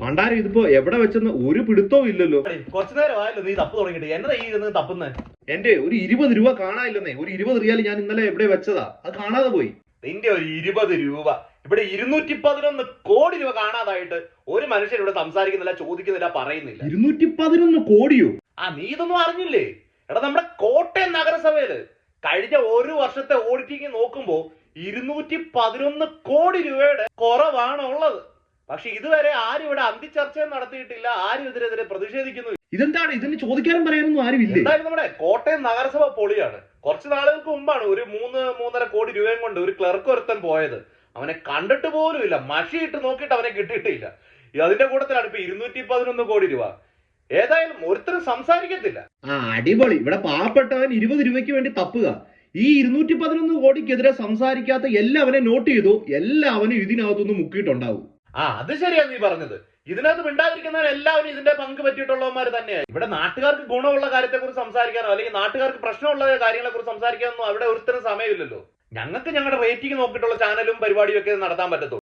പണ്ടാരം ഇതിപ്പോ എവിടെ വെച്ചെന്ന് ഒരു പിടുത്തവും ഇല്ലല്ലോ. കുറച്ചു നേരം ആയല്ലോ നീ തപ്പ് തുടങ്ങിട്ട്. എന്നതാ ഈ ഇരുന്ന് തപ്പുന്നത്? എന്റെ ഒരു 20 രൂപ കാണാനില്ലെന്നേ. ഒരു 20 റിയാൽ ഞാൻ ഇന്നലെ എവിടെ വെച്ചതാ, അത് കാണാതെ പോയി. നിന്റെ ഒരു 20 രൂപ ഇവിടെ 211 കോടി രൂപ കാണാതായിട്ട് ഒരു മനുഷ്യൻ ഇവിടെ സംസാരിക്കുന്നില്ല, ചോദിക്കുന്നില്ല, പറയുന്നില്ല. 211 കോടിയോ? നീ ഇതൊന്നും അറിഞ്ഞില്ലേ? എടാ, നമ്മുടെ കോട്ടയം നഗരസഭയില് കഴിഞ്ഞ ഒരു വർഷത്തെ ഓഡിറ്റിംഗ് നോക്കുമ്പോ 211 കോടി രൂപയുടെ കുറവാണ് ഉള്ളത്. പക്ഷെ ഇതുവരെ ആരും ഇവിടെ അന്തിച്ചർച്ച നടത്തിയിട്ടില്ല, ആരും ഇതിനെതിരെ പ്രതിഷേധിക്കുന്നു. ഇതെന്താണ്? ഇതിന് ചോദിക്കാനും പറയാനൊന്നും ആരുമില്ല. എന്തായാലും നമ്മുടെ കോട്ടയം നഗരസഭ പൊളിയാണ്. കുറച്ച് നാളുകൾക്ക് മുമ്പാണ് ഒരു 3-3.5 കോടി രൂപയും കൊണ്ട് ഒരു ക്ലർക്ക് ഒരുത്തൻ പോയത്. അവനെ കണ്ടിട്ട് പോലും ഇല്ല, മഷിയിട്ട് നോക്കിയിട്ട് അവനെ കിട്ടിയിട്ടില്ല. അതിന്റെ കൂട്ടത്തിലാണ് ഇപ്പൊ 211 കോടി രൂപ. ഏതായാലും ഒരുത്തരും സംസാരിക്കത്തില്ല. അടിപൊളി. ഇവിടെ പാവപ്പെട്ടവൻ 20 രൂപയ്ക്ക് വേണ്ടി തപ്പുക. ഈ 211 കോടിക്കെതിരെ സംസാരിക്കാത്ത എല്ലാവരെയും നോട്ട് ചെയ്തു. എല്ലാവരും ഇതിനകത്തൊന്ന് മുക്കിയിട്ടുണ്ടാവും. അത് ശരിയാ നീ പറഞ്ഞത്. ഇതിനകത്ത് മിണ്ടാതിരിക്കുന്നവർ എല്ലാവരും ഇതിന്റെ പങ്ക് പറ്റിയിട്ടുള്ളവന്മാർ തന്നെയാണ്. ഇവിടെ നാട്ടുകാർക്ക് ഗുണമുള്ള കാര്യത്തെ കുറിച്ച് സംസാരിക്കാനോ അല്ലെങ്കിൽ നാട്ടുകാർക്ക് പ്രശ്നമുള്ള കാര്യങ്ങളെ കുറിച്ച് സംസാരിക്കാനൊന്നും അവിടെ ഒരുത്തരും സമയമില്ലല്ലോ. ഞങ്ങൾക്ക് ഞങ്ങളുടെ റേറ്റിംഗ് നോക്കിയിട്ടുള്ള ചാനലും പരിപാടിയും ഒക്കെ നടത്താൻ പറ്റത്തുള്ളൂ.